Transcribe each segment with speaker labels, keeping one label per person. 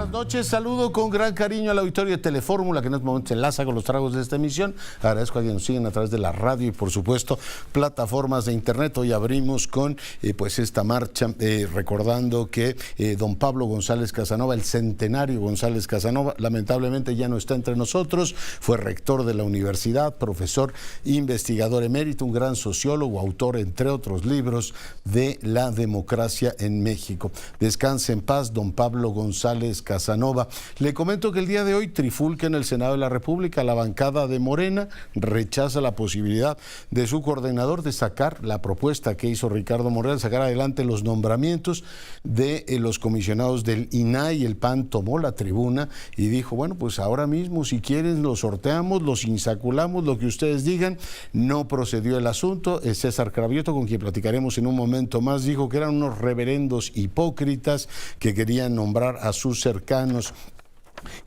Speaker 1: Buenas noches, saludo con gran cariño al auditorio de Telefórmula que en este momento se enlaza con los tragos de esta emisión. Agradezco a quienes nos siguen a través de la radio y por supuesto plataformas de internet. Hoy abrimos con pues esta marcha recordando que don Pablo González Casanova, el centenario González Casanova, lamentablemente ya no está entre nosotros. Fue rector de la universidad, profesor, investigador emérito, un gran sociólogo, autor entre otros libros de la democracia en México. Descanse en paz don Pablo González Casanova. Le comento que el día de hoy trifulca en el Senado de la República. La bancada de Morena rechaza la posibilidad de su coordinador de sacar la propuesta que hizo Ricardo Monreal, sacar adelante los nombramientos de los comisionados del INAI. El PAN tomó la tribuna y dijo, bueno, pues ahora mismo si quieren los sorteamos, los insaculamos, lo que ustedes digan. No procedió el asunto. César Cravioto, con quien platicaremos en un momento más, dijo que eran unos reverendos hipócritas que querían nombrar a sus cercanos.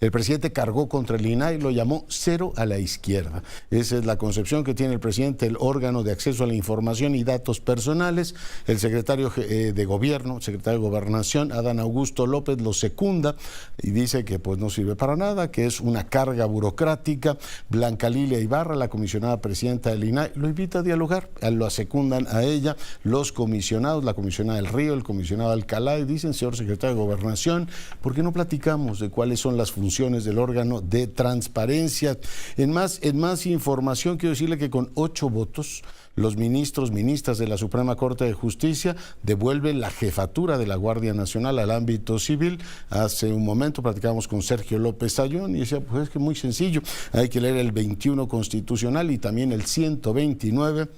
Speaker 1: El presidente cargó contra el INAI, lo llamó cero a la izquierda. Esa es la concepción que tiene el presidente del órgano de acceso a la información y datos personales. El secretario de Gobierno, secretario de Gobernación, Adán Augusto López, lo secunda y dice que pues no sirve para nada, que es una carga burocrática. Blanca Lilia Ibarra, la comisionada presidenta del INAI, lo invita a dialogar, lo secundan a ella los comisionados, la comisionada del Río, el comisionado Alcalá, y dicen, señor secretario de Gobernación, ¿por qué no platicamos de cuáles son las funciones del órgano de transparencia? En más información, quiero decirle que con 8 votos, los ministras de la Suprema Corte de Justicia devuelven la jefatura de la Guardia Nacional al ámbito civil. Hace un momento platicábamos con Sergio López Ayón y decía, pues es que muy sencillo, hay que leer el 21 constitucional y también el 129.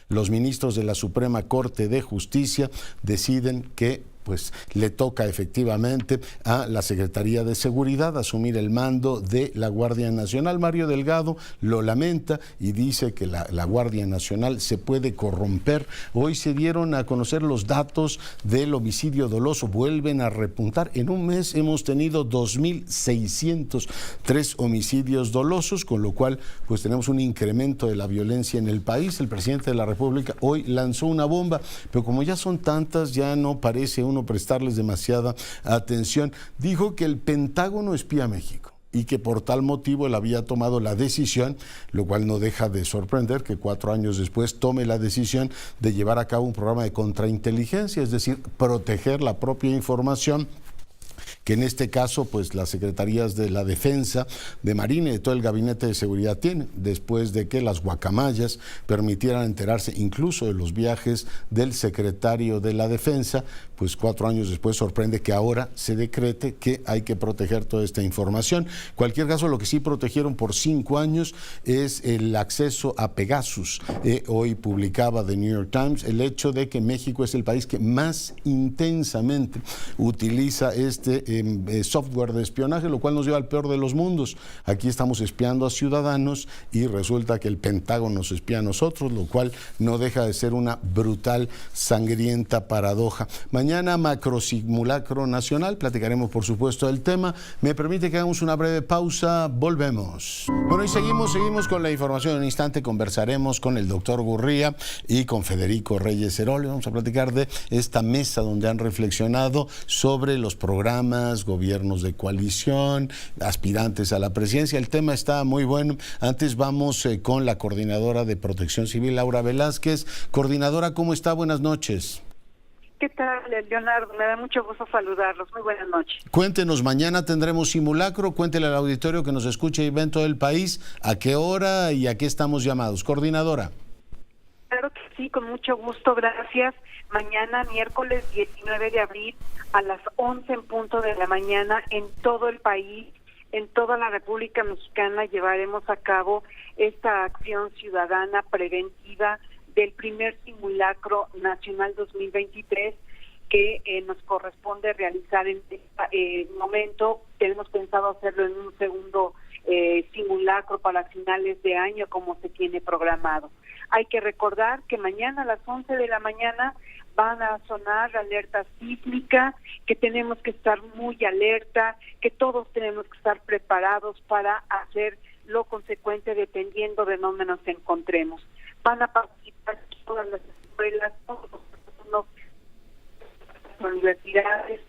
Speaker 1: Los ministros de la Suprema Corte de Justicia deciden que pues le toca efectivamente a la Secretaría de Seguridad asumir el mando de la Guardia Nacional. Mario Delgado lo lamenta y dice que la Guardia Nacional se puede corromper. Hoy se dieron a conocer los datos del homicidio doloso, vuelven a repuntar. En un mes hemos tenido 2.603 homicidios dolosos, con lo cual pues tenemos un incremento de la violencia en el país. El presidente de la República hoy lanzó una bomba, pero como ya son tantas, ya no parece uno prestarles demasiada atención. Dijo que el Pentágono espía a México y que por tal motivo él había tomado la decisión, lo cual no deja de sorprender que 4 años después tome la decisión de llevar a cabo un programa de contrainteligencia, es decir, proteger la propia información, que en este caso pues las secretarías de la Defensa, de Marina y de todo el gabinete de seguridad tienen, después de que las guacamayas permitieran enterarse incluso de los viajes del secretario de la Defensa. Pues 4 años después sorprende que ahora se decrete que hay que proteger toda esta información. En cualquier caso, lo que sí protegieron por 5 años es el acceso a Pegasus. Hoy publicaba The New York Times el hecho de que México es el país que más intensamente utiliza este software de espionaje, lo cual nos lleva al peor de los mundos. Aquí estamos espiando a ciudadanos y resulta que el Pentágono nos espía a nosotros, lo cual no deja de ser una brutal, sangrienta paradoja. Mañana macrosimulacro nacional, platicaremos por supuesto del tema. Me permite que hagamos una breve pausa, volvemos. Bueno, y seguimos con la información. En un instante conversaremos con el doctor Gurría y con Federico Reyes Heroles. Vamos a platicar de esta mesa donde han reflexionado sobre los programas, gobiernos de coalición, aspirantes a la presidencia. El tema está muy bueno. Antes vamos con la coordinadora de Protección Civil, Laura Velázquez. Coordinadora, ¿cómo está? Buenas noches.
Speaker 2: ¿Qué tal, Leonardo? Me da mucho gusto saludarlos. Muy buenas noches.
Speaker 1: Cuéntenos, mañana tendremos simulacro. Cuéntele al auditorio que nos escuche y ve en todo el país a qué hora y a qué estamos llamados. Coordinadora.
Speaker 2: Claro que sí, con mucho gusto, gracias. Mañana, miércoles 19 de abril, a las 11 en punto de la mañana, en todo el país, en toda la República Mexicana, llevaremos a cabo esta acción ciudadana preventiva del primer simulacro nacional 2023 que nos corresponde realizar en este momento. Tenemos pensado hacerlo en un segundo simulacro para finales de año, como se tiene programado. Hay que recordar que mañana a las 11 de la mañana van a sonar la alerta sísmica, que tenemos que estar muy alerta, que todos tenemos que estar preparados para hacer lo consecuente dependiendo de dónde nos encontremos. Van a participar todas las escuelas, todos los universidades,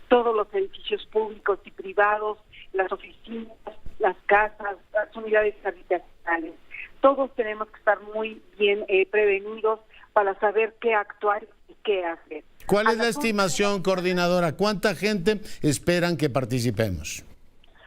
Speaker 2: todos los edificios públicos y privados, las oficinas, las casas, las unidades habitacionales. Todos tenemos que estar muy bien prevenidos para saber qué actuar y qué hacer.
Speaker 1: ¿Cuál es la estimación, coordinadora? ¿Cuánta gente esperan que participemos?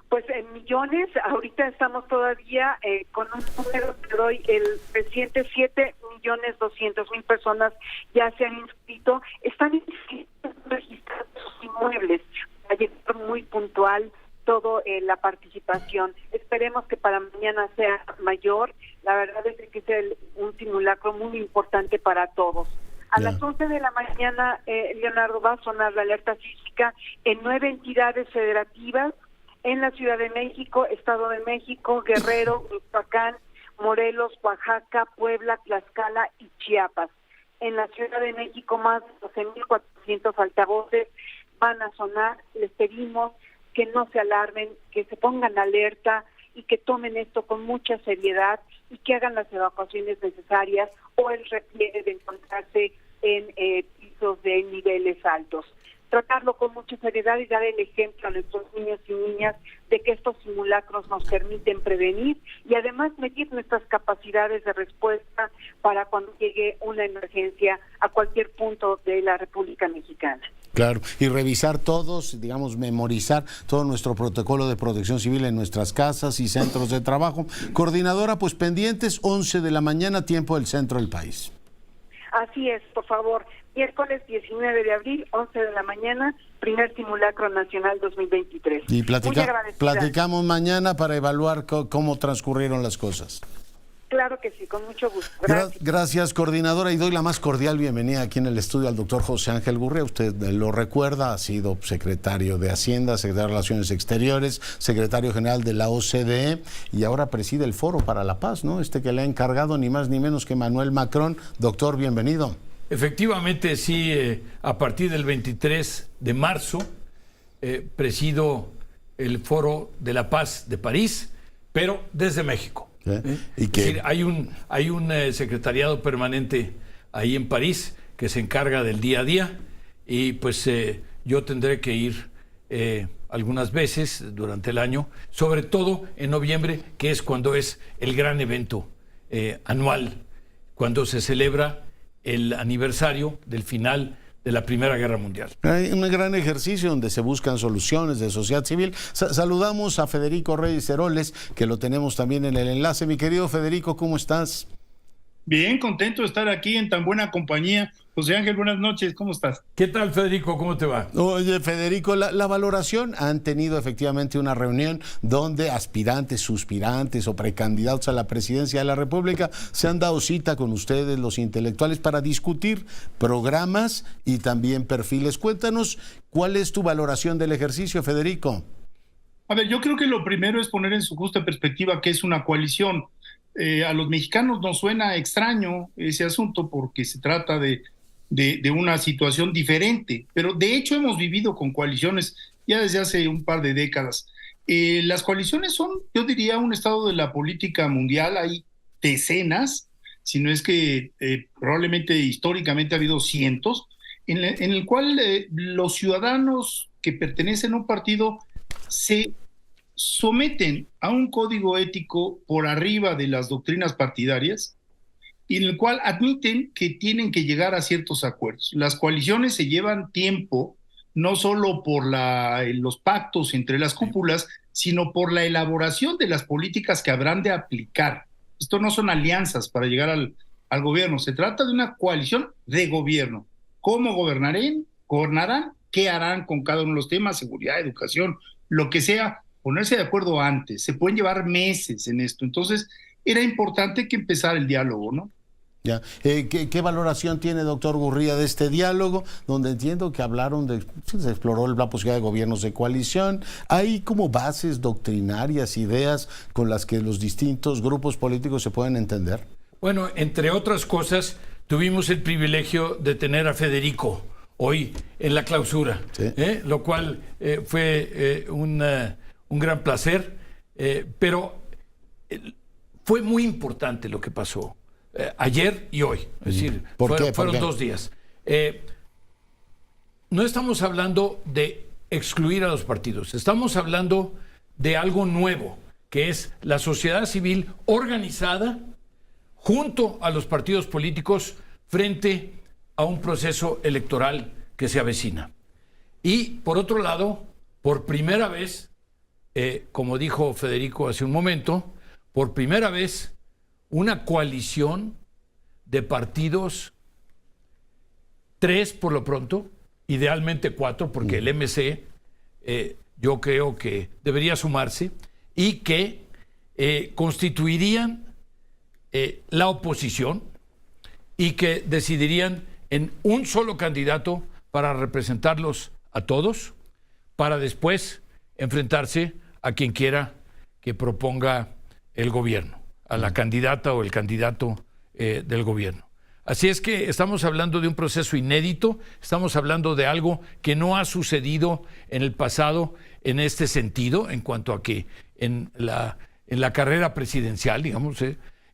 Speaker 2: Pues en millones. Ahorita estamos todavía con un número que doy, el reciente 7.200.000 personas ya se han inscrito. Están inscritos, registrados sus inmuebles para llegar muy puntual todo la participación. Esperemos que para mañana sea mayor. La verdad es que es un simulacro muy importante para todos. A las 11 de la mañana, Leonardo, va a sonar la alerta sísmica en 9 entidades federativas, en la Ciudad de México, Estado de México, Guerrero, Michoacán, Morelos, Oaxaca, Puebla, Tlaxcala y Chiapas. En la Ciudad de México, más de 12.400 altavoces van a sonar. Les pedimos que no se alarmen, que se pongan alerta y que tomen esto con mucha seriedad y que hagan las evacuaciones necesarias o el repliegue de encontrarse en pisos de niveles altos. Tratarlo con mucha seriedad y dar el ejemplo a nuestros niños y niñas de que estos simulacros nos permiten prevenir y además medir nuestras capacidades de respuesta para cuando llegue una emergencia a cualquier punto de la República Mexicana.
Speaker 1: Claro, y revisar todos, digamos, memorizar todo nuestro protocolo de protección civil en nuestras casas y centros de trabajo. Coordinadora, pues pendientes, 11 de la mañana, tiempo del centro del país.
Speaker 2: Así es, por favor. Miércoles 19 de abril, 11 de la mañana, primer simulacro nacional 2023.
Speaker 1: Y platicamos mañana para evaluar cómo transcurrieron las cosas.
Speaker 2: Claro que sí, con mucho gusto.
Speaker 1: Gracias, coordinadora, y doy la más cordial bienvenida aquí en el estudio al doctor José Ángel Gurría. Usted lo recuerda, ha sido secretario de Hacienda, secretario de Relaciones Exteriores, secretario general de la OCDE y ahora preside el Foro para la Paz, ¿no? Que le ha encargado ni más ni menos que Emmanuel Macron. Doctor, bienvenido.
Speaker 3: Efectivamente, sí, a partir del 23 de marzo presido el Foro de la Paz de París, pero desde México.
Speaker 1: ¿Y
Speaker 3: es decir, hay un secretariado permanente ahí en París que se encarga del día a día y pues yo tendré que ir algunas veces durante el año, sobre todo en noviembre, que es cuando es el gran evento anual, cuando se celebra el aniversario del final de la Primera Guerra Mundial.
Speaker 1: Hay un gran ejercicio donde se buscan soluciones de sociedad civil. Saludamos a Federico Reyes Heroles, que lo tenemos también en el enlace. Mi querido Federico, ¿cómo estás?
Speaker 4: Bien, contento de estar aquí en tan buena compañía. José Ángel, buenas noches, ¿cómo estás?
Speaker 3: ¿Qué tal, Federico? ¿Cómo te va?
Speaker 1: Oye, Federico, la valoración, han tenido efectivamente una reunión donde aspirantes, suspirantes o precandidatos a la presidencia de la República se han dado cita con ustedes, los intelectuales, para discutir programas y también perfiles. Cuéntanos, ¿cuál es tu valoración del ejercicio, Federico?
Speaker 4: A ver, yo creo que lo primero es poner en su justa perspectiva que es una coalición. A los mexicanos nos suena extraño ese asunto porque se trata de una situación diferente, pero de hecho hemos vivido con coaliciones ya desde hace un par de décadas. Las coaliciones son, yo diría, un estado de la política mundial. Hay decenas, si no es que probablemente históricamente ha habido cientos, en el cual los ciudadanos que pertenecen a un partido se someten a un código ético por arriba de las doctrinas partidarias y en el cual admiten que tienen que llegar a ciertos acuerdos. Las coaliciones se llevan tiempo, no solo por los pactos entre las cúpulas, sino por la elaboración de las políticas que habrán de aplicar. Esto no son alianzas para llegar al gobierno, se trata de una coalición de gobierno. ¿Cómo gobernarán? ¿Qué harán con cada uno de los temas? Seguridad, educación, lo que sea. Ponerse de acuerdo antes, se pueden llevar meses en esto, entonces era importante que empezara el diálogo, ¿no?
Speaker 1: Ya. ¿Qué valoración tiene, doctor Gurría, de este diálogo, donde entiendo que hablaron se exploró la posibilidad de gobiernos de coalición? ¿Hay como bases doctrinarias, ideas con las que los distintos grupos políticos se pueden entender?
Speaker 3: Bueno, entre otras cosas, tuvimos el privilegio de tener a Federico hoy en la clausura, ¿sí? Lo cual fue un gran placer, pero fue muy importante lo que pasó ayer y hoy. Es decir, fueron 2 días. No estamos hablando de excluir a los partidos. Estamos hablando de algo nuevo, que es la sociedad civil organizada junto a los partidos políticos frente a un proceso electoral que se avecina. Y por otro lado, por primera vez, como dijo Federico hace un momento, por primera vez una coalición de partidos, 3 por lo pronto, idealmente 4, porque el MC yo creo que debería sumarse, y que constituirían la oposición y que decidirían en un solo candidato para representarlos a todos, para después enfrentarse a quien quiera que proponga el gobierno, a la candidata o el candidato del gobierno. Así es que estamos hablando de un proceso inédito, estamos hablando de algo que no ha sucedido en el pasado en este sentido, en cuanto a que en la carrera presidencial, digamos.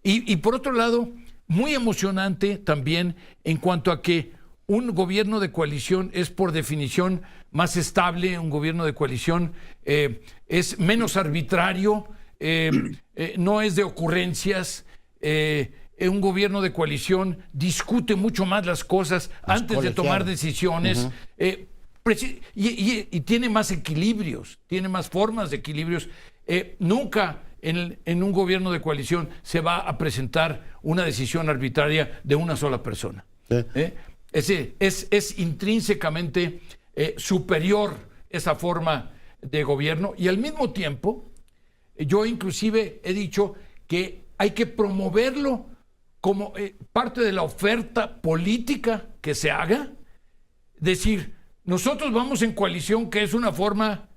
Speaker 3: Y por otro lado, muy emocionante también en cuanto a que un gobierno de coalición es por definición más estable, un gobierno de coalición es menos arbitrario, no es de ocurrencias, un gobierno de coalición discute mucho más las cosas antes de tomar decisiones, y tiene más equilibrios, tiene más formas de equilibrios. Nunca en un gobierno de coalición se va a presentar una decisión arbitraria de una sola persona. Es intrínsecamente superior esa forma de gobierno, y al mismo tiempo yo inclusive he dicho que hay que promoverlo como parte de la oferta política que se haga. Decir, nosotros vamos en coalición, que es una forma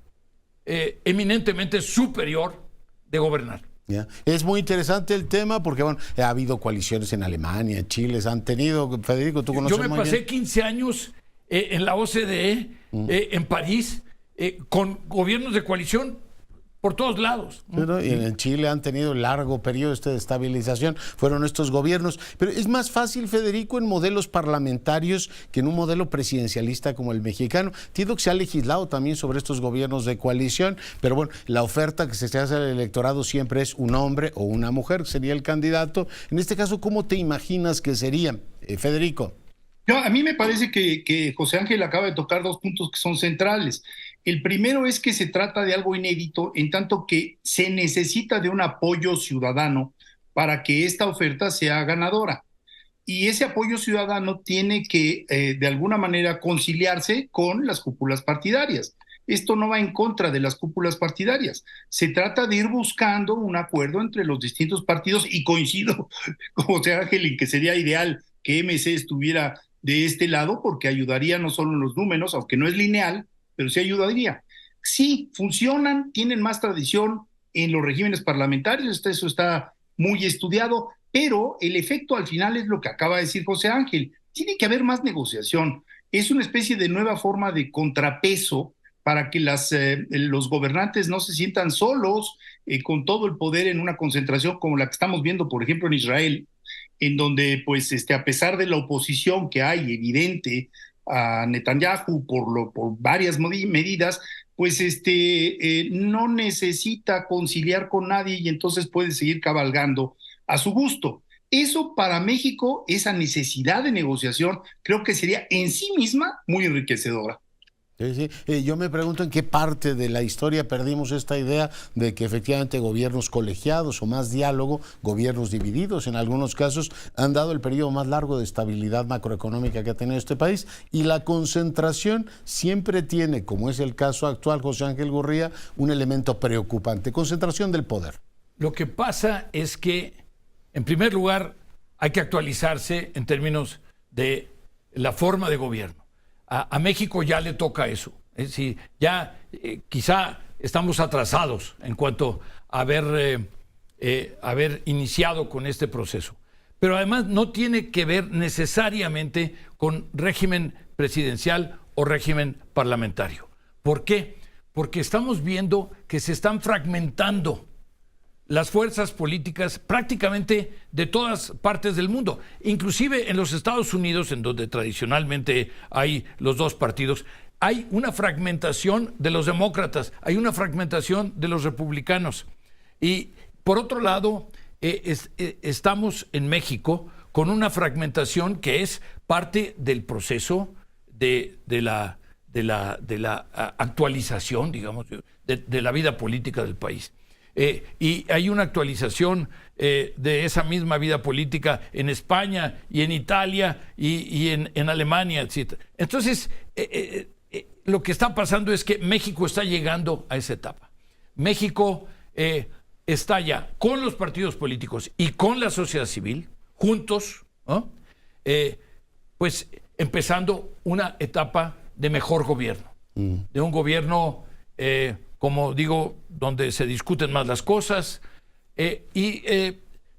Speaker 3: eminentemente superior de gobernar.
Speaker 1: Yeah. Es muy interesante el tema porque, bueno, ha habido coaliciones en Alemania, en Chile, han tenido, Federico, tú conoces muy bien.
Speaker 3: Yo me pasé 15 años en la OCDE, en París, con gobiernos de coalición por todos lados.
Speaker 1: Pero, y en Chile han tenido largo periodo de estabilización, fueron estos gobiernos. Pero es más fácil, Federico, en modelos parlamentarios que en un modelo presidencialista como el mexicano. Entiendo que se ha legislado también sobre estos gobiernos de coalición, pero bueno, la oferta que se hace al electorado siempre es un hombre o una mujer, que sería el candidato. En este caso, ¿cómo te imaginas que sería, Federico?
Speaker 4: A mí me parece que José Ángel acaba de tocar 2 puntos que son centrales. El primero es que se trata de algo inédito, en tanto que se necesita de un apoyo ciudadano para que esta oferta sea ganadora. Y ese apoyo ciudadano tiene que, de alguna manera, conciliarse con las cúpulas partidarias. Esto no va en contra de las cúpulas partidarias. Se trata de ir buscando un acuerdo entre los distintos partidos, y coincido con José Ángel en que sería ideal que MC estuviera de este lado, porque ayudaría no solo en los números, aunque no es lineal, pero sí ayudaría. Sí, funcionan, tienen más tradición en los regímenes parlamentarios, eso está muy estudiado, pero el efecto al final es lo que acaba de decir José Ángel. Tiene que haber más negociación. Es una especie de nueva forma de contrapeso para que los gobernantes no se sientan solos con todo el poder en una concentración como la que estamos viendo, por ejemplo, en Israel, en donde, pues, a pesar de la oposición que hay evidente a Netanyahu por varias medidas, pues no necesita conciliar con nadie y entonces puede seguir cabalgando a su gusto. Eso para México, esa necesidad de negociación, creo que sería en sí misma muy enriquecedora.
Speaker 1: Sí, sí. Yo me pregunto en qué parte de la historia perdimos esta idea de que efectivamente gobiernos colegiados o más diálogo, gobiernos divididos en algunos casos, han dado el periodo más largo de estabilidad macroeconómica que ha tenido este país, y la concentración siempre tiene, como es el caso actual, José Ángel Gurría, un elemento preocupante: concentración del poder.
Speaker 3: Lo que pasa es que, en primer lugar, hay que actualizarse en términos de la forma de gobierno. A México ya le toca eso. Es decir, ya quizá estamos atrasados en cuanto a haber iniciado con este proceso. Pero además no tiene que ver necesariamente con régimen presidencial o régimen parlamentario. ¿Por qué? Porque estamos viendo que se están fragmentando las fuerzas políticas prácticamente de todas partes del mundo, inclusive en los Estados Unidos, en donde tradicionalmente hay los 2 partidos. hay una fragmentación de los demócratas, hay una fragmentación de los republicanos. Y por otro lado, estamos en México con una fragmentación que es parte del proceso de la actualización, digamos, de la vida política del país. Y hay una actualización de esa misma vida política en España y en Italia y en Alemania, etc. Entonces, lo que está pasando es que México está llegando a esa etapa. México está ya con los partidos políticos y con la sociedad civil, juntos, ¿no? Pues empezando una etapa de mejor gobierno, de un gobierno, como digo, donde se discuten más las cosas.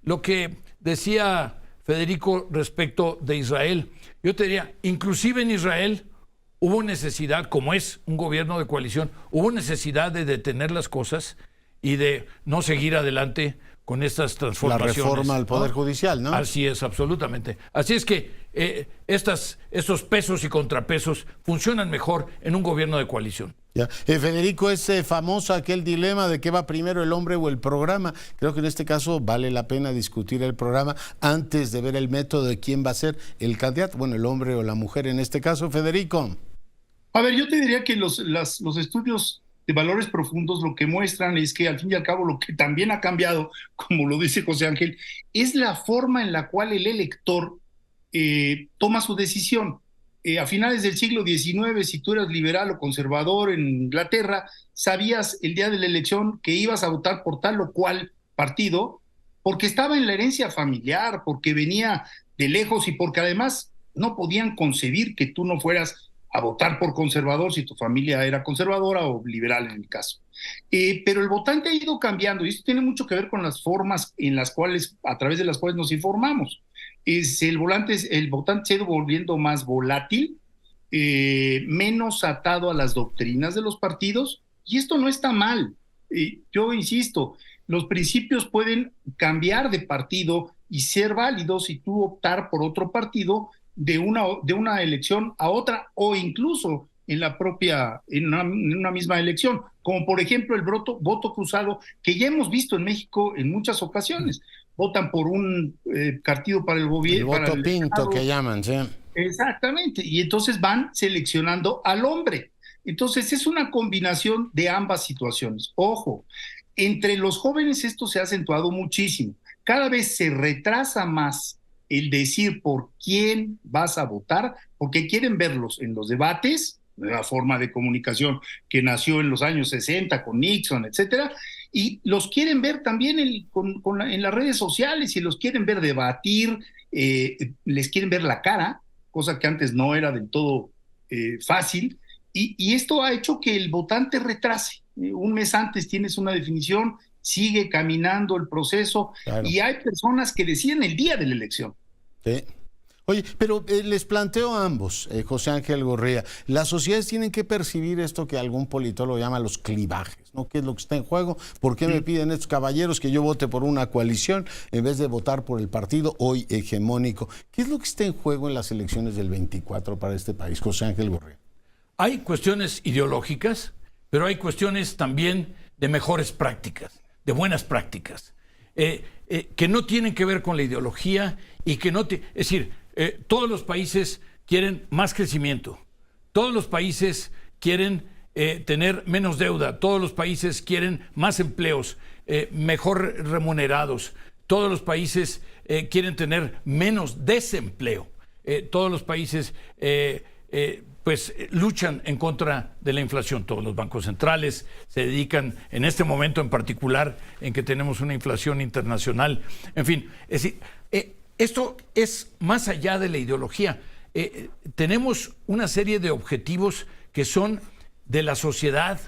Speaker 3: Lo que decía Federico respecto de Israel, yo te diría, inclusive en Israel hubo necesidad, como es un gobierno de coalición, hubo necesidad de detener las cosas y de no seguir adelante con estas transformaciones.
Speaker 1: La reforma al Poder Judicial, ¿no?
Speaker 3: Así es, absolutamente. Así es que estos pesos y contrapesos funcionan mejor en un gobierno de coalición.
Speaker 1: Ya. Federico, es famoso aquel dilema de qué va primero, el hombre o el programa. Creo que en este caso vale la pena discutir el programa antes de ver el método de quién va a ser el candidato, bueno, el hombre o la mujer en este caso. Federico.
Speaker 4: A ver, yo te diría que los estudios de valores profundos lo que muestran es que al fin y al cabo lo que también ha cambiado, como lo dice José Ángel, es la forma en la cual el elector toma su decisión. A finales del siglo XIX, si tú eras liberal o conservador en Inglaterra, sabías el día de la elección que ibas a votar por tal o cual partido, porque estaba en la herencia familiar, porque venía de lejos y porque además no podían concebir que tú no fueras a votar por conservador si tu familia era conservadora o liberal en el caso. Pero el votante ha ido cambiando y esto tiene mucho que ver con las formas en las cuales, a través de las cuales nos informamos. El votante se ha ido volviendo más volátil, menos atado a las doctrinas de los partidos, y esto no está mal. Yo insisto, los principios pueden cambiar de partido y ser válidos y tú optar por otro partido de una elección a otra, o incluso en una misma elección, como por ejemplo el voto cruzado, que ya hemos visto en México en muchas ocasiones. Votan por un partido para el gobierno.
Speaker 1: El voto pinto que llaman, sí.
Speaker 4: Exactamente, y entonces van seleccionando al hombre. Entonces es una combinación de ambas situaciones. Ojo, entre los jóvenes esto se ha acentuado muchísimo. Cada vez se retrasa más el decir por quién vas a votar, porque quieren verlos en los debates, la forma de comunicación que nació en los años 60 con Nixon, etcétera, y los quieren ver también en las redes sociales y los quieren ver debatir, les quieren ver la cara, cosa que antes no era del todo fácil, y esto ha hecho que el votante retrase. Un mes antes tienes una definición, sigue caminando el proceso, claro. Y hay personas que deciden el día de la elección.
Speaker 1: Sí. Oye, pero les planteo a ambos, José Ángel Gurría, las sociedades tienen que percibir esto que algún politólogo llama los clivajes, ¿no? ¿Qué es lo que está en juego? ¿Por qué me piden estos caballeros que yo vote por una coalición en vez de votar por el partido hoy hegemónico? ¿Qué es lo que está en juego en las elecciones del 24 para este país, José Ángel Gurría?
Speaker 3: Hay cuestiones ideológicas, pero hay cuestiones también de mejores prácticas, de buenas prácticas, que no tienen que ver con la ideología y que no... Es decir, todos los países quieren más crecimiento, todos los países quieren tener menos deuda, todos los países quieren más empleos, mejor remunerados, todos los países quieren tener menos desempleo, todos los países pues luchan en contra de la inflación. Todos los bancos centrales se dedican, en este momento en particular, en que tenemos una inflación internacional. En fin, es decir, esto es más allá de la ideología. Tenemos una serie de objetivos que son de la sociedad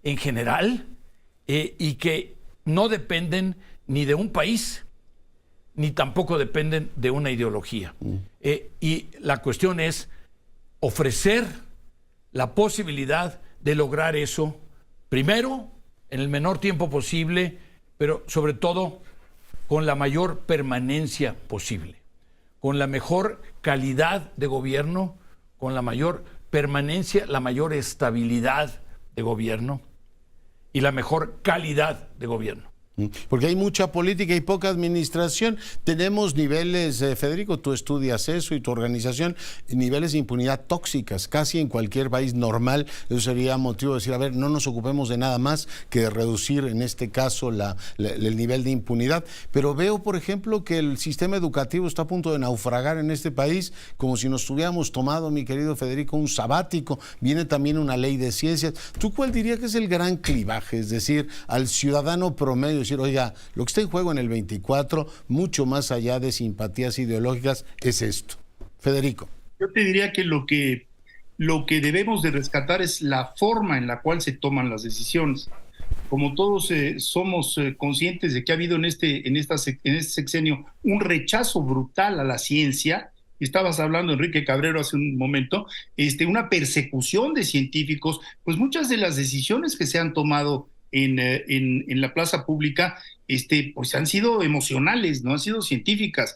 Speaker 3: en general y que no dependen ni de un país, ni tampoco dependen de una ideología. Y la cuestión es ofrecer la posibilidad de lograr eso, primero, en el menor tiempo posible, pero sobre todo con la mayor permanencia posible, con la mejor calidad de gobierno, con la mayor permanencia, la mayor estabilidad de gobierno y la mejor calidad de gobierno.
Speaker 1: Porque hay mucha política y poca administración. Tenemos niveles, Federico, tú estudias eso y tu organización, niveles de impunidad tóxicas, casi en cualquier país normal. Eso sería motivo de decir, a ver, no nos ocupemos de nada más que de reducir, en este caso, el nivel de impunidad. Pero veo, por ejemplo, que el sistema educativo está a punto de naufragar en este país, como si nos hubiéramos tomado, mi querido Federico, un sabático. Viene también una ley de ciencias. ¿Tú cuál dirías que es el gran clivaje? Es decir, al ciudadano promedio, decir, oiga, lo que está en juego en el 24, mucho más allá de simpatías ideológicas, es esto. Federico.
Speaker 4: Yo te diría que lo que debemos de rescatar es la forma en la cual se toman las decisiones. Como todos somos conscientes de que ha habido en este sexenio un rechazo brutal a la ciencia. Estabas hablando, Enrique Cabrero, hace un momento, una persecución de científicos, pues muchas de las decisiones que se han tomado en la plaza pública, pues han sido emocionales, no han sido científicas.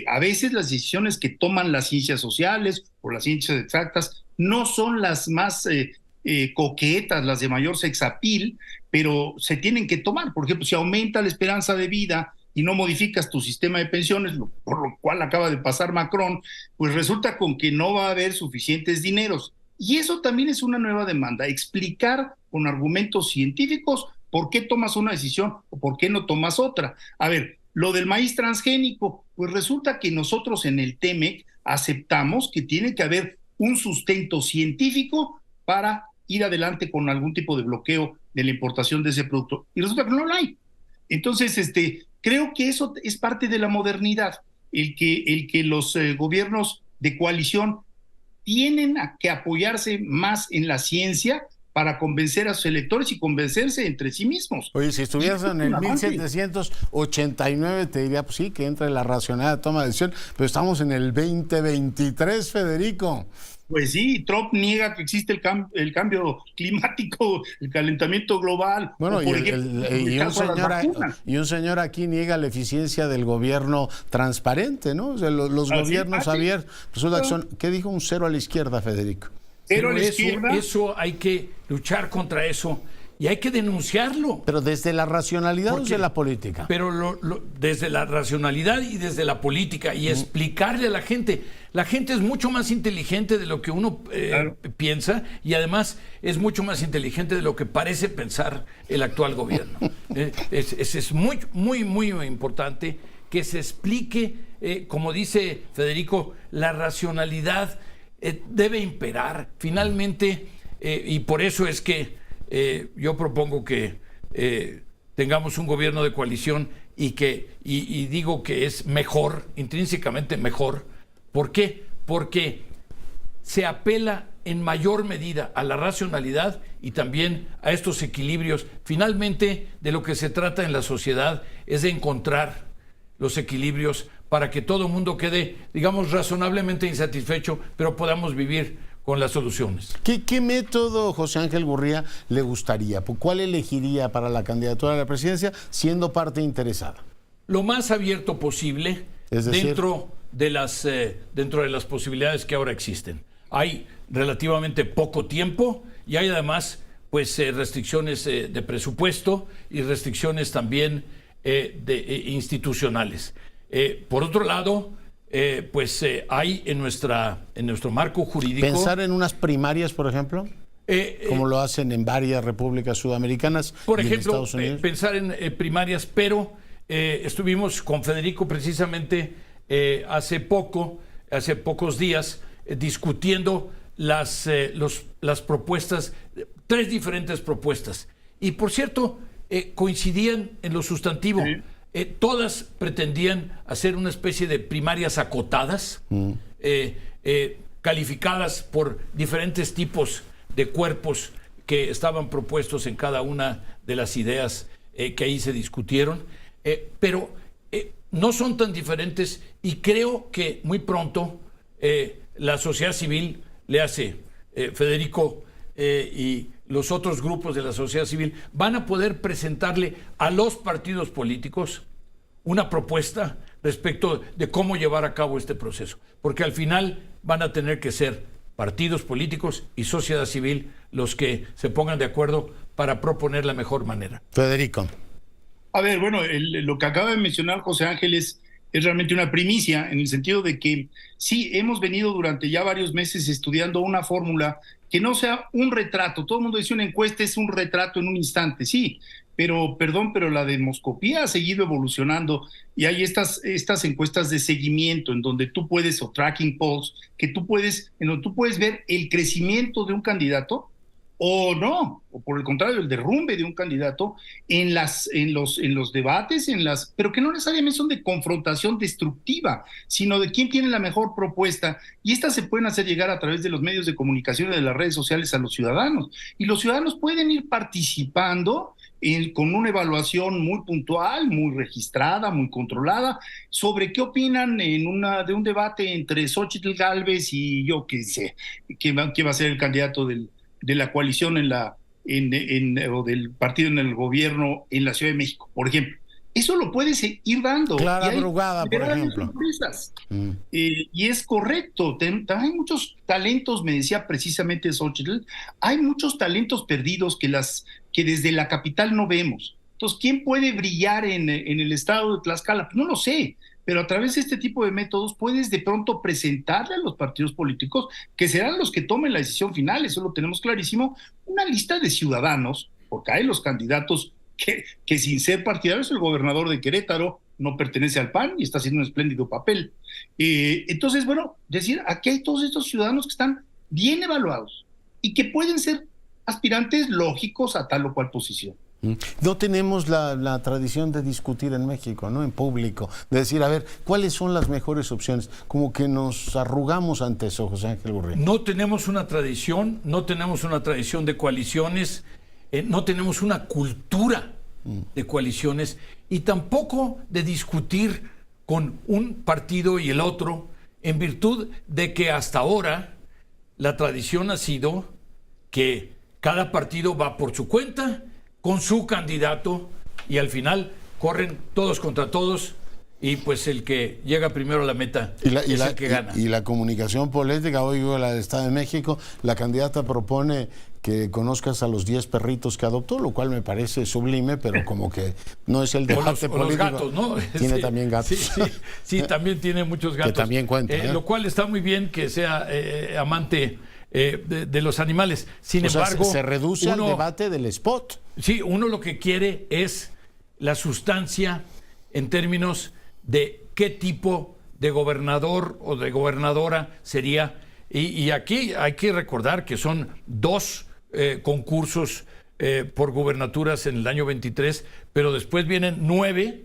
Speaker 4: A veces las decisiones que toman las ciencias sociales o las ciencias exactas no son las más coquetas, las de mayor sex appeal, pero se tienen que tomar. Por ejemplo, si aumenta la esperanza de vida y no modificas tu sistema de pensiones, por lo cual acaba de pasar Macron, pues resulta con que no va a haber suficientes dineros. Y eso también es una nueva demanda, explicar con argumentos científicos por qué tomas una decisión o por qué no tomas otra. A ver, lo del maíz transgénico, pues resulta que nosotros en el TEMEC aceptamos que tiene que haber un sustento científico para ir adelante con algún tipo de bloqueo de la importación de ese producto. Y resulta que no lo hay. Entonces, creo que eso es parte de la modernidad, el que los gobiernos de coalición tienen que apoyarse más en la ciencia para convencer a sus electores y convencerse entre sí mismos.
Speaker 1: Oye, si estuvieras en el 1789, te diría, pues sí, que entre la racionalidad de toma de decisión, pero estamos en el 2023, Federico.
Speaker 4: Pues sí, Trump niega que existe el cambio climático, el calentamiento global.
Speaker 1: Bueno, y un señor aquí niega la eficiencia del gobierno transparente, ¿no? O sea, los gobiernos abiertos resulta que son, ¿qué dijo? Un cero a la izquierda, Federico.
Speaker 4: Cero a la izquierda.
Speaker 3: Eso hay que luchar contra eso. Y hay que denunciarlo.
Speaker 1: Pero desde la racionalidad o desde la política.
Speaker 3: Pero desde la racionalidad y desde la política. Y explicarle a la gente. La gente es mucho más inteligente de lo que uno piensa. Y además es mucho más inteligente de lo que parece pensar el actual gobierno. Es muy, muy, muy importante que se explique, como dice Federico, la racionalidad debe imperar. Finalmente, y por eso es que yo propongo que tengamos un gobierno de coalición y digo que es mejor, intrínsecamente mejor. ¿Por qué? Porque se apela en mayor medida a la racionalidad y también a estos equilibrios. Finalmente, de lo que se trata en la sociedad es de encontrar los equilibrios para que todo el mundo quede, digamos, razonablemente insatisfecho, pero podamos vivir con las soluciones.
Speaker 1: ¿Qué método, José Ángel Gurría, le gustaría? ¿Cuál elegiría para la candidatura a la presidencia siendo parte interesada?
Speaker 3: Lo más abierto posible,
Speaker 1: es decir,
Speaker 3: dentro de las posibilidades que ahora existen. Hay relativamente poco tiempo y hay además pues restricciones de presupuesto y restricciones también institucionales. Por otro lado, hay en nuestro marco jurídico...
Speaker 1: ¿Pensar en unas primarias, por ejemplo? Como lo hacen en varias repúblicas sudamericanas.
Speaker 3: Por
Speaker 1: y
Speaker 3: ejemplo,
Speaker 1: en Estados Unidos.
Speaker 3: Pensar en primarias, pero estuvimos con Federico precisamente hace pocos días discutiendo las propuestas, 3 diferentes propuestas. Y por cierto, coincidían en lo sustantivo. Sí. Todas pretendían hacer una especie de primarias acotadas, calificadas por diferentes tipos de cuerpos que estaban propuestos en cada una de las ideas que ahí se discutieron, pero no son tan diferentes y creo que muy pronto la sociedad civil, le hace Federico y los otros grupos de la sociedad civil, van a poder presentarle a los partidos políticos una propuesta respecto de cómo llevar a cabo este proceso, porque al final van a tener que ser partidos políticos y sociedad civil los que se pongan de acuerdo para proponer la mejor manera.
Speaker 1: Federico.
Speaker 4: A ver, bueno, lo que acaba de mencionar José Ángel es realmente una primicia, en el sentido de que sí, hemos venido durante ya varios meses estudiando una fórmula que no sea un retrato. Todo el mundo dice una encuesta es un retrato en un instante, sí, pero la demoscopía ha seguido evolucionando y hay estas encuestas de seguimiento en donde tú puedes, o tracking polls, en donde tú puedes ver el crecimiento de un candidato o no, o por el contrario, el derrumbe de un candidato en los debates, pero que no necesariamente son de confrontación destructiva, sino de quién tiene la mejor propuesta, y estas se pueden hacer llegar a través de los medios de comunicación y de las redes sociales a los ciudadanos, y los ciudadanos pueden ir participando con una evaluación muy puntual, muy registrada, muy controlada, sobre qué opinan de un debate entre Xóchitl Gálvez y yo qué sé, que va a ser el candidato de la coalición o del partido en el gobierno en la Ciudad de México, por ejemplo. Eso lo puedes ir dando.
Speaker 1: Clara Brugada, por ejemplo.
Speaker 4: Y es correcto. Hay muchos talentos, me decía precisamente Xóchitl, hay muchos talentos perdidos que desde la capital no vemos. Entonces, ¿quién puede brillar en el estado de Tlaxcala? Pues no lo sé, pero a través de este tipo de métodos puedes de pronto presentarle a los partidos políticos, que serán los que tomen la decisión final, eso lo tenemos clarísimo, una lista de ciudadanos, porque hay los candidatos que sin ser partidarios, el gobernador de Querétaro no pertenece al PAN y está haciendo un espléndido papel. Entonces, bueno, decir, aquí hay todos estos ciudadanos que están bien evaluados y que pueden ser aspirantes lógicos a tal o cual posición.
Speaker 1: No tenemos la tradición de discutir en México, ¿no? En público, de decir, a ver, ¿cuáles son las mejores opciones? Como que nos arrugamos ante eso, José Ángel Gurría.
Speaker 3: No tenemos una tradición de coaliciones, no tenemos una cultura de coaliciones y tampoco de discutir con un partido y el otro, en virtud de que hasta ahora la tradición ha sido que cada partido va por su cuenta, con su candidato, y al final corren todos contra todos, y pues el que llega primero a la meta es el que gana.
Speaker 1: Y la comunicación política, hoy la del Estado de México, la candidata propone que conozcas a los 10 perritos que adoptó, lo cual me parece sublime, pero como que no es el debate político.
Speaker 3: Los gatos, ¿no?
Speaker 1: Tiene también gatos.
Speaker 3: Sí, también tiene muchos gatos.
Speaker 1: Que también cuenta.
Speaker 3: Lo cual está muy bien que sea amante de los animales. Sin embargo,
Speaker 1: se reduce al debate del spot.
Speaker 3: Sí, uno lo que quiere es la sustancia en términos de qué tipo de gobernador o de gobernadora sería. Y aquí hay que recordar que son 2 concursos por gubernaturas en el año 23, pero después vienen 9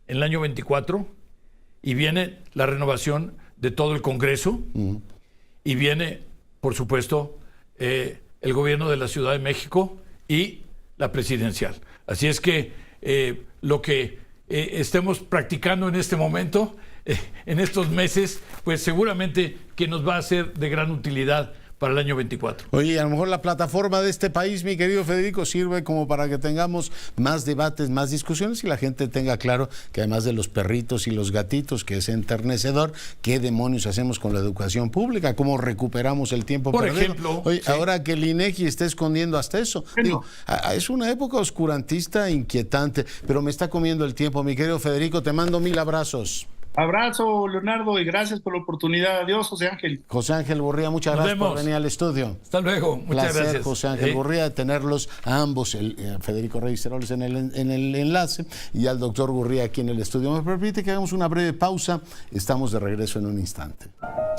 Speaker 3: en el año 24, y viene la renovación de todo el Congreso, y viene, por supuesto, el gobierno de la Ciudad de México y la presidencial. Así es que lo que estemos practicando en este momento, en estos meses, pues seguramente que nos va a ser de gran utilidad para el año 24.
Speaker 1: Oye, a lo mejor la plataforma de este país, mi querido Federico, sirve como para que tengamos más debates, más discusiones, y la gente tenga claro que además de los perritos y los gatitos, que es enternecedor, ¿qué demonios hacemos con la educación pública? ¿Cómo recuperamos el tiempo perdido?
Speaker 3: Por ejemplo,
Speaker 1: oye, sí. Ahora que el INEGI está escondiendo hasta eso. Digo, es una época oscurantista inquietante, pero me está comiendo el tiempo. Mi querido Federico, te mando 1000 abrazos.
Speaker 4: Abrazo, Leonardo, y gracias por la oportunidad. Adiós, José Ángel.
Speaker 1: José Ángel Gurría, muchas gracias por venir al estudio.
Speaker 3: Hasta luego, muchas gracias.
Speaker 1: José Ángel Gurría, de tenerlos a ambos, Federico Reyes Heroles en el enlace y al doctor Gurría aquí en el estudio. Me permite que hagamos una breve pausa, estamos de regreso en un instante.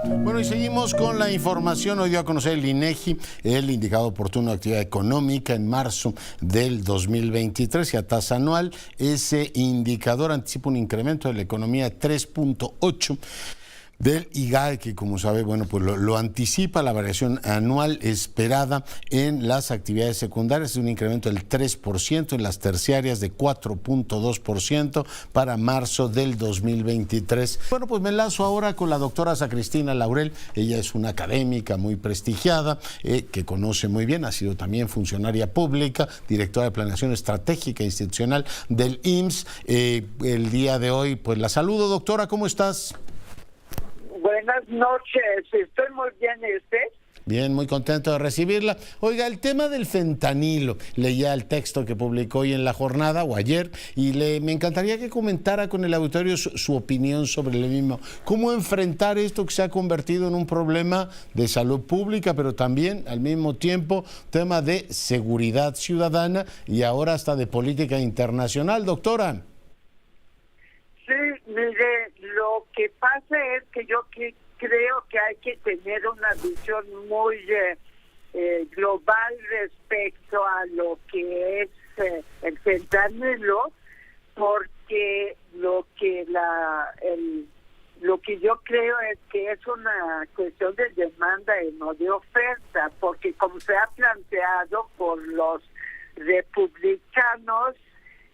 Speaker 1: Bueno, y seguimos con la información. Hoy dio a conocer el INEGI el indicador oportuno de actividad económica en marzo del 2023, y a tasa anual ese indicador anticipa un incremento de la economía de 3.8 del IGAE, que como sabe, bueno, pues lo anticipa la variación anual esperada en las actividades secundarias, es un incremento del 3%, en las terciarias de 4.2% para marzo del 2023. Bueno, pues me enlazo ahora con la doctora Asa Cristina Laurel. Ella es una académica muy prestigiada, que conoce muy bien, ha sido también funcionaria pública, directora de Planeación Estratégica Institucional del IMSS. El día de hoy, pues la saludo, doctora, ¿cómo estás?
Speaker 5: Buenas noches, estoy muy bien, ¿y usted?
Speaker 1: Bien, muy contento de recibirla. Oiga, el tema del fentanilo, leía el texto que publicó hoy en La Jornada o ayer y me encantaría que comentara con el auditorio su opinión sobre el mismo. ¿Cómo enfrentar esto que se ha convertido en un problema de salud pública, pero también al mismo tiempo tema de seguridad ciudadana y ahora hasta de política internacional, doctora?
Speaker 5: Sí, mire, lo que pasa es que yo creo que hay que tener una visión muy global respecto a lo que es el fentanilo, porque lo que yo creo es que es una cuestión de demanda y no de oferta, porque como se ha planteado por los republicanos,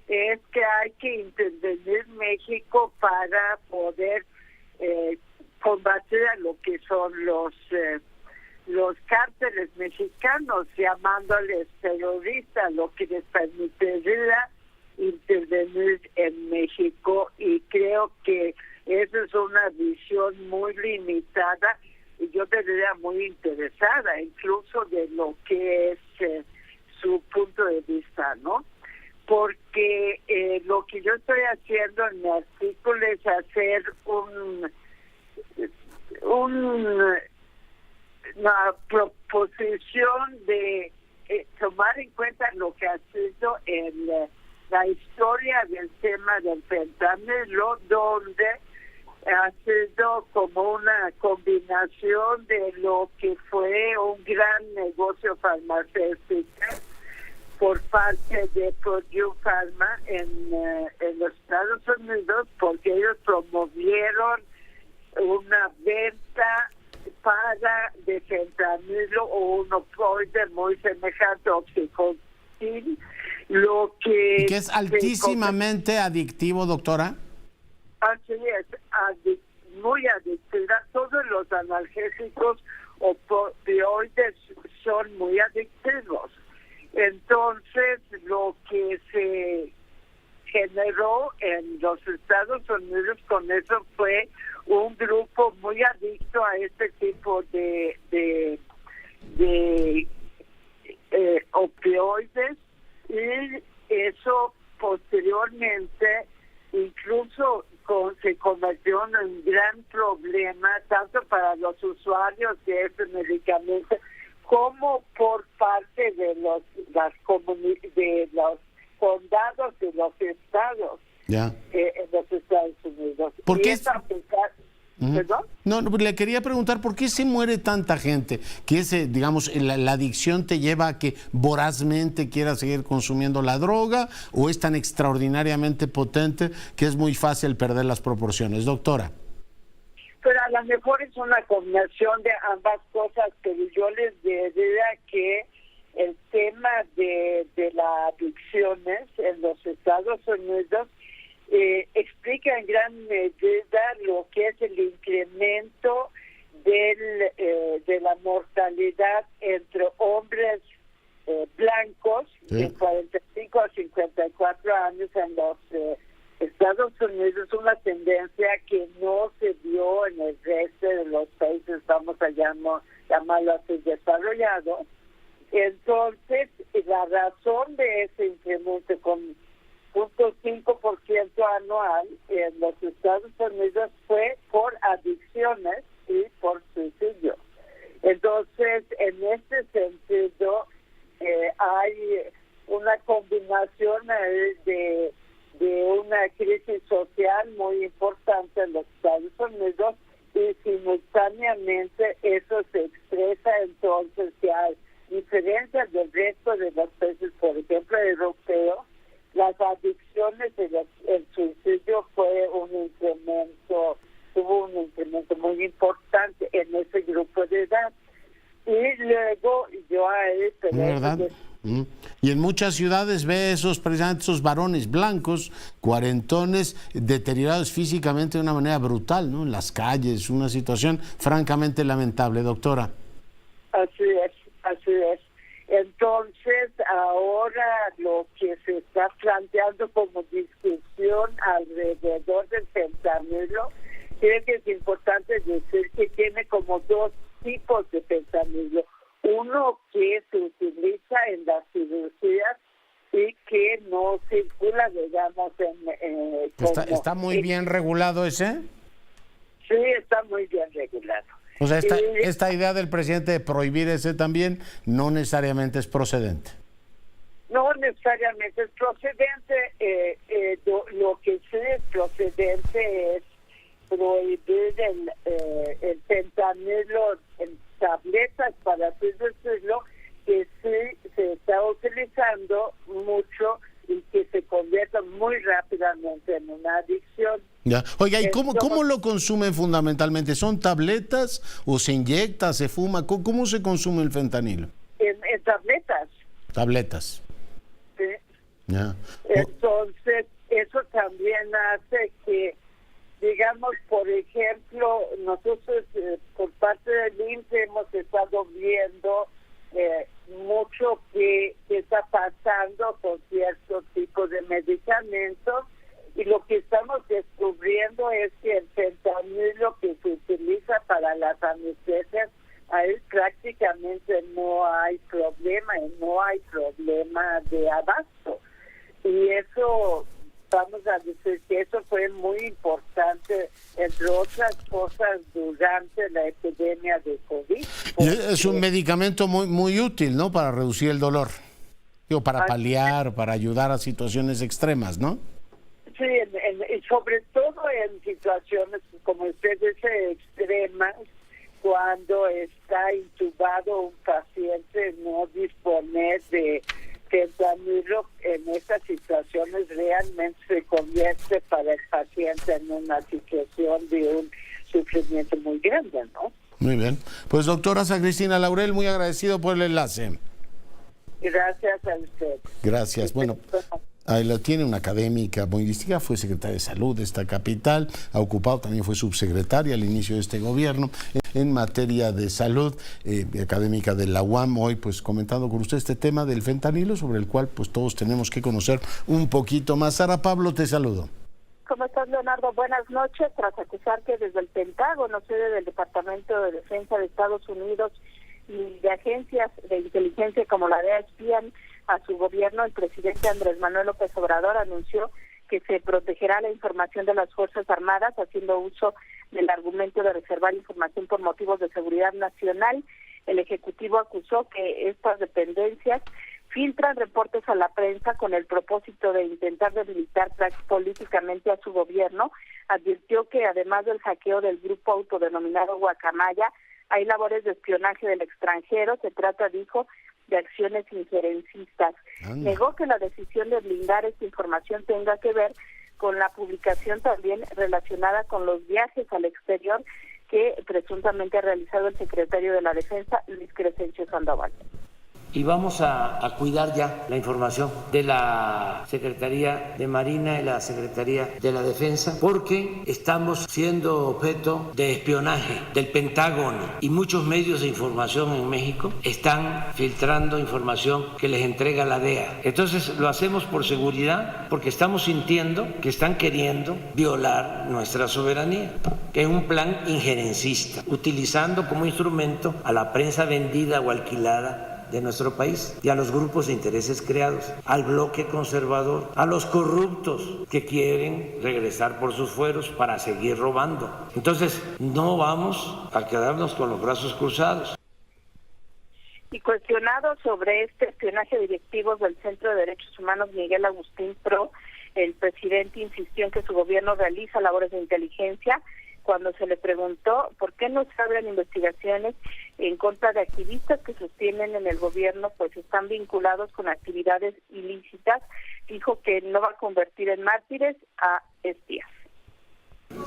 Speaker 5: es que hay que intervenir México para poder combatir a lo que son los cárteles mexicanos, llamándoles terroristas, lo que les permitiría intervenir en México, y creo que esa es una visión muy limitada y yo sería muy interesada incluso de lo que es su punto de vista, ¿no? Porque lo que yo estoy haciendo en mi artículo es hacer una proposición de tomar en cuenta lo que ha sido la historia del tema del fentanilo, donde ha sido como una combinación de lo que fue un gran negocio farmacéutico por parte de Purdue Pharma en los Estados Unidos, porque ellos promovieron una venta de fentanilo o un opioide muy semejante a Oxycontin, lo que...
Speaker 1: ¿Y que es altísimamente adictivo, doctora?
Speaker 5: Así es, muy adictiva. Todos los analgésicos opioides son muy adictivos. Entonces, lo que se generó en los Estados Unidos con eso fue un grupo muy adicto a este tipo de opioides, y eso posteriormente incluso se convirtió en un gran problema tanto para los usuarios de ese medicamento como por parte de los condados de los estados en los Estados Unidos.
Speaker 1: ¿Por qué?
Speaker 5: ¿Perdón?
Speaker 1: No, le quería preguntar por qué se muere tanta gente, que digamos, la adicción te lleva a que vorazmente quieras seguir consumiendo la droga, o es tan extraordinariamente potente que es muy fácil perder las proporciones, doctora.
Speaker 5: Pero a lo mejor es una combinación de ambas cosas, pero yo les diría que el tema de las adicciones en los Estados Unidos explica en gran medida lo que es el incremento de la mortalidad entre hombres blancos de 45 a 54 años en los Estados Unidos, una tendencia que no se vio en el resto de los países, vamos a llamarlo así, desarrollados. Entonces, la razón de ese incremento con 0.5% anual en los Estados Unidos fue por adicciones y por suicidio. Entonces, en este sentido, hay una combinación de una crisis social muy importante en los Estados Unidos, y simultáneamente eso se expresa entonces que hay diferencias del resto de los países, por ejemplo, europeos. Las adicciones y el suicidio tuvo un incremento muy importante en ese grupo de edad. Y luego yo ahí...
Speaker 1: ¿Verdad? Y en muchas ciudades ve precisamente esos varones blancos, cuarentones, deteriorados físicamente de una manera brutal, ¿no? En las calles, una situación francamente lamentable, doctora.
Speaker 5: Así es. Entonces, ahora lo que se está planteando como discusión alrededor del fentanilo creo que es importante decir que tiene como dos tipos de fentanilo. Uno que se utiliza en las cirugías y que no circula, digamos,
Speaker 1: ¿Está muy bien regulado ese?
Speaker 5: Sí, está muy bien regulado.
Speaker 1: O sea, esta idea del presidente de prohibir ese también no necesariamente es procedente.
Speaker 5: No necesariamente es procedente. Lo que sí es procedente es prohibir el fentanilo en tabletas, para así decirlo, que sí se está utilizando mucho y que se convierte muy rápidamente en una adicción.
Speaker 1: Ya. Oiga, ¿y cómo lo consumen fundamentalmente? ¿Son tabletas o se inyecta, se fuma? ¿Cómo se consume el fentanilo?
Speaker 5: En tabletas.
Speaker 1: Tabletas.
Speaker 5: Sí.
Speaker 1: Ya.
Speaker 5: Entonces, eso también hace que, digamos, por ejemplo, nosotros por parte del INSS hemos estado viendo mucho que está pasando con ciertos tipos de medicamentos, y lo que estamos descubriendo es que el fentanilo que se utiliza para las anestesias, ahí prácticamente no hay problema de abasto. Y eso, vamos a decir que eso fue muy importante, entre otras cosas, durante la epidemia de COVID.
Speaker 1: Es un medicamento muy útil, ¿no? Para reducir el dolor. Digo, para paliar, para ayudar a situaciones extremas, ¿no?
Speaker 5: Sí, y sobre todo en situaciones, como usted dice, extremas, cuando está intubado un paciente, no disponer de fentanilo en estas situaciones realmente se convierte para el paciente en una situación de un sufrimiento muy grande, ¿no?
Speaker 1: Muy bien. Pues doctora Cristina Laurel, muy agradecido por el enlace.
Speaker 5: Gracias a usted.
Speaker 1: Gracias. Bueno, ahí la tiene, una académica muy distinguida, fue secretaria de Salud de esta capital, ha ocupado, también fue subsecretaria al inicio de este gobierno en materia de salud, académica de la UAM, hoy pues comentando con usted este tema del fentanilo, sobre el cual pues todos tenemos que conocer un poquito más. Sara Pablo, te saludo.
Speaker 6: ¿Cómo estás, Leonardo? Buenas noches. Tras acusar que desde el Pentágono, sede del Departamento de Defensa de Estados Unidos y de agencias de inteligencia como la DEA espían a su gobierno, el presidente Andrés Manuel López Obrador anunció que se protegerá la información de las Fuerzas Armadas haciendo uso del argumento de reservar información por motivos de seguridad nacional. El Ejecutivo acusó que estas dependencias filtran reportes a la prensa con el propósito de intentar debilitar políticamente a su gobierno. Advirtió que además del hackeo del grupo autodenominado Guacamaya, hay labores de espionaje del extranjero. Se trata, dijo, de acciones injerencistas. Negó que la decisión de blindar esta información tenga que ver con la publicación también relacionada con los viajes al exterior que presuntamente ha realizado el secretario de la Defensa, Luis Crescencio Sandoval.
Speaker 7: Y vamos a cuidar ya la información de la Secretaría de Marina y la Secretaría de la Defensa, porque estamos siendo objeto de espionaje del Pentágono y muchos medios de información en México están filtrando información que les entrega la DEA. Entonces lo hacemos por seguridad, porque estamos sintiendo que están queriendo violar nuestra soberanía, que es un plan injerencista, utilizando como instrumento a la prensa vendida o alquilada de nuestro país y a los grupos de intereses creados, al bloque conservador, a los corruptos que quieren regresar por sus fueros para seguir robando. Entonces, no vamos a quedarnos con los brazos cruzados.
Speaker 6: Y cuestionado sobre este espionaje de directivos del Centro de Derechos Humanos Miguel Agustín Pro, el presidente insistió en que su gobierno realiza labores de inteligencia. Cuando se le preguntó por qué no se abren investigaciones en contra de activistas que sostienen en el gobierno pues están vinculados con actividades ilícitas, dijo que no va a convertir en mártires a espías.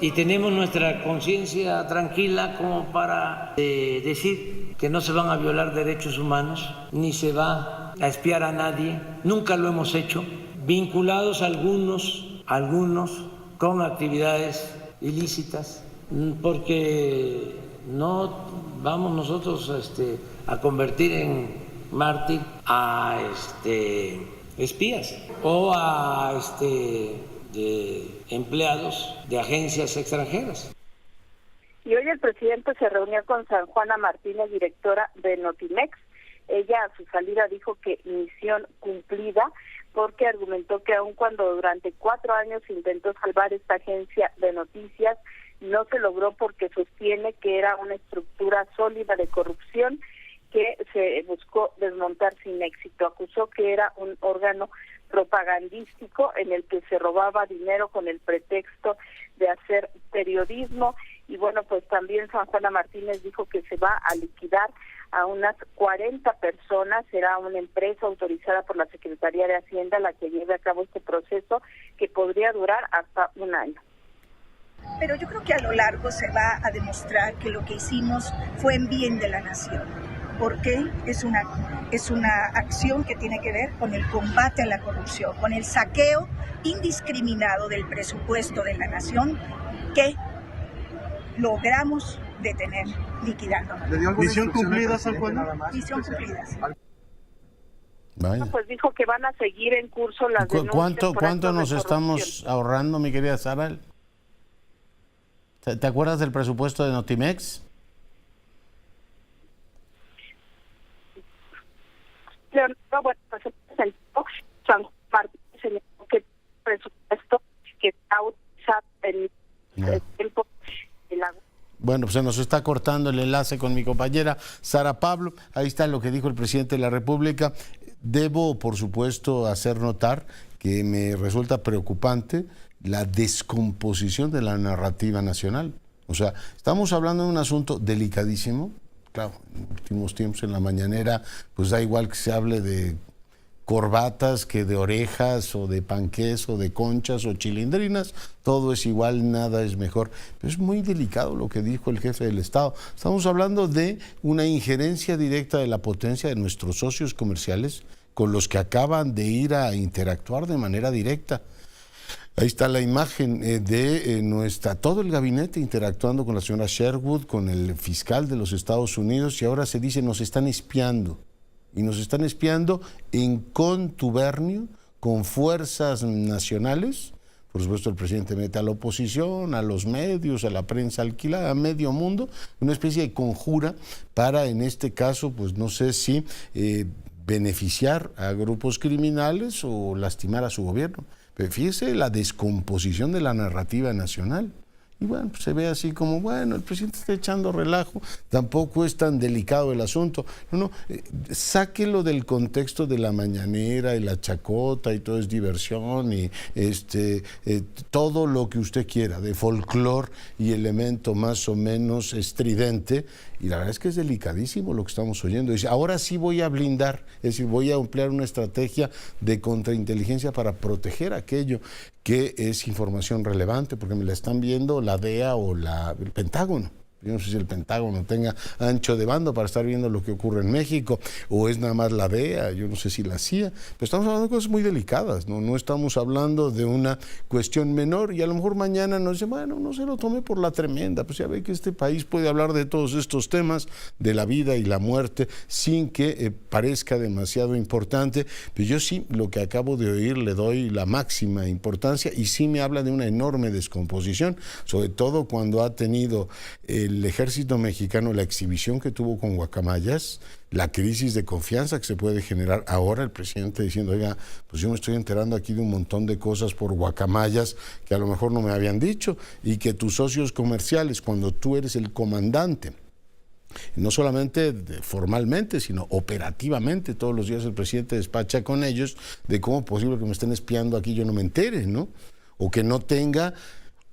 Speaker 7: Y tenemos nuestra conciencia tranquila como para decir que no se van a violar derechos humanos, ni se va a espiar a nadie, nunca lo hemos hecho, vinculados algunos con actividades ilícitas, porque no vamos nosotros a convertir en mártir a espías o a empleados de agencias extranjeras.
Speaker 6: Y hoy el presidente se reunió con San Juana Martínez, directora de Notimex. Ella a su salida dijo que misión cumplida, porque argumentó que aun cuando durante 4 años intentó salvar esta agencia de noticias, no se logró porque sostiene que era una estructura sólida de corrupción que se buscó desmontar sin éxito. Acusó que era un órgano propagandístico en el que se robaba dinero con el pretexto de hacer periodismo. Y bueno, pues también San Juana Martínez dijo que se va a liquidar a unas 40 personas. Será una empresa autorizada por la Secretaría de Hacienda la que lleve a cabo este proceso, que podría durar hasta 1 año.
Speaker 8: Pero yo creo que a lo largo se va a demostrar que lo que hicimos fue en bien de la nación, porque es una acción que tiene que ver con el combate a la corrupción, con el saqueo indiscriminado del presupuesto de la nación que logramos detener, liquidando.
Speaker 9: ¿Misión cumplida, San Juan?
Speaker 8: Misión cumplida.
Speaker 1: Vaya.
Speaker 2: Pues dijo que van a seguir en curso las denuncias.
Speaker 1: ¿Cuánto nos estamos ahorrando, mi querida Sara? ¿Te acuerdas del presupuesto de Notimex?
Speaker 2: Bueno, pues San Martín señaló que el presupuesto que está utilizado en el tiempo de la...
Speaker 1: Bueno, pues se nos está cortando el enlace con mi compañera Sara Pablo. Ahí está lo que dijo el presidente de la República. Debo, por supuesto, hacer notar que me resulta preocupante la descomposición de la narrativa nacional. O sea, estamos hablando de un asunto delicadísimo. Claro, en últimos tiempos en la mañanera, pues da igual que se hable de corbatas que de orejas o de panqués o de conchas o chilindrinas, todo es igual, nada es mejor. Pero es muy delicado lo que dijo el jefe del Estado. Estamos hablando de una injerencia directa de la potencia de nuestros socios comerciales con los que acaban de ir a interactuar de manera directa. Ahí está la imagen de todo el gabinete interactuando con la señora Sherwood, con el fiscal de los Estados Unidos, y ahora se dice nos están espiando. Y nos están espiando en contubernio con fuerzas nacionales. Por supuesto, el presidente mete a la oposición, a los medios, a la prensa alquilada, a medio mundo, una especie de conjura para, en este caso, pues no sé si beneficiar a grupos criminales o lastimar a su gobierno. Pero fíjese la descomposición de la narrativa nacional. Y bueno, pues se ve así como, bueno, el presidente está echando relajo, tampoco es tan delicado el asunto. No, sáquelo del contexto de la mañanera y la chacota y todo es diversión y todo lo que usted quiera, de folclor y elemento más o menos estridente. Y la verdad es que es delicadísimo lo que estamos oyendo. Dice, ahora sí voy a blindar, es decir, voy a emplear una estrategia de contrainteligencia para proteger aquello que es información relevante, porque me la están viendo la DEA o el Pentágono. Yo no sé si el Pentágono tenga ancho de banda para estar viendo lo que ocurre en México, o es nada más la DEA, yo no sé si la CIA, pero estamos hablando de cosas muy delicadas, no estamos hablando de una cuestión menor, y a lo mejor mañana nos dice, bueno, no se lo tome por la tremenda, pues ya ve que este país puede hablar de todos estos temas, de la vida y la muerte, sin que parezca demasiado importante, pero yo sí, lo que acabo de oír, le doy la máxima importancia, y sí me habla de una enorme descomposición, sobre todo cuando ha tenido el ejército mexicano, la exhibición que tuvo con guacamayas, la crisis de confianza que se puede generar ahora, el presidente diciendo, oiga, pues yo me estoy enterando aquí de un montón de cosas por guacamayas que a lo mejor no me habían dicho, y que tus socios comerciales, cuando tú eres el comandante, no solamente formalmente, sino operativamente, todos los días el presidente despacha con ellos de cómo es posible que me estén espiando aquí y yo no me entere, ¿no? O que no tenga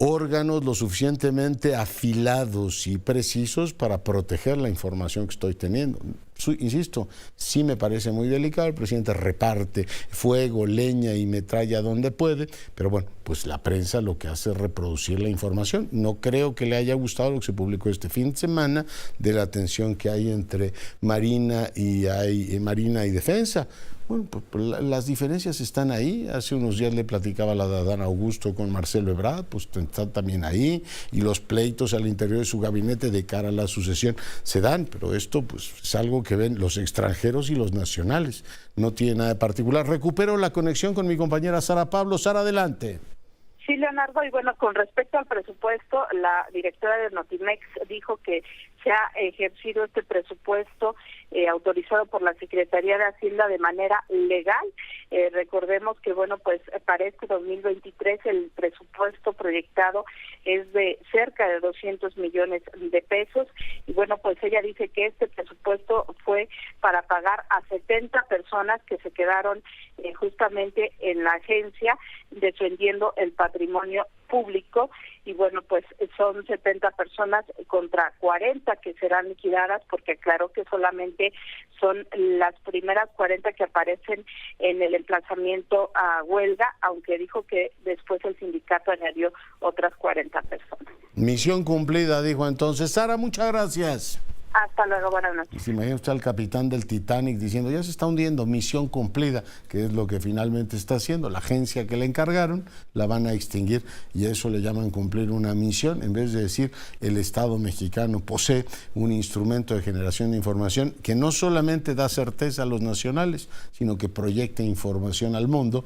Speaker 1: órganos lo suficientemente afilados y precisos para proteger la información que estoy teniendo. Insisto, sí me parece muy delicado, el presidente reparte fuego, leña y metralla donde puede, pero bueno, pues la prensa lo que hace es reproducir la información. No creo que le haya gustado lo que se publicó este fin de semana de la tensión que hay entre Marina y Defensa. Bueno, pues las diferencias están ahí. Hace unos días le platicaba la de Adán Augusto con Marcelo Ebrard, pues están también ahí, y los pleitos al interior de su gabinete de cara a la sucesión se dan, pero esto pues es algo que ven los extranjeros y los nacionales. No tiene nada de particular. Recupero la conexión con mi compañera Sara Pablo. Sara, adelante.
Speaker 6: Sí, Leonardo, y bueno, con respecto al presupuesto, la directora de Notimex dijo que se ha ejercido este presupuesto autorizado por la Secretaría de Hacienda de manera legal. Recordemos que, bueno, pues para este 2023 el presupuesto proyectado es de cerca de 200 millones de pesos y, bueno, pues ella dice que este presupuesto fue para pagar a 70 personas que se quedaron justamente en la agencia defendiendo el patrimonio público y bueno, pues son 70 personas contra 40 que serán liquidadas porque aclaró que solamente son las primeras 40 que aparecen en el emplazamiento a huelga, aunque dijo que después el sindicato añadió otras 40 personas.
Speaker 1: Misión cumplida, dijo entonces. Sara, muchas gracias.
Speaker 6: Hasta luego, buenas noches.
Speaker 1: Y se imagina usted al capitán del Titanic diciendo, ya se está hundiendo, misión cumplida, que es lo que finalmente está haciendo. La agencia que le encargaron la van a extinguir y a eso le llaman cumplir una misión, en vez de decir el Estado mexicano posee un instrumento de generación de información que no solamente da certeza a los nacionales, sino que proyecta información al mundo,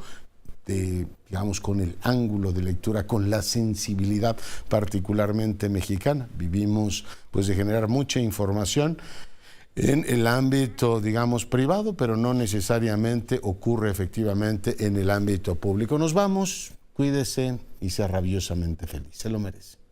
Speaker 1: digamos, con el ángulo de lectura, con la sensibilidad particularmente mexicana. Vivimos pues de generar mucha información en el ámbito, digamos, privado, pero no necesariamente ocurre efectivamente en el ámbito público. Nos vamos, cuídese y sea rabiosamente feliz, se lo merece.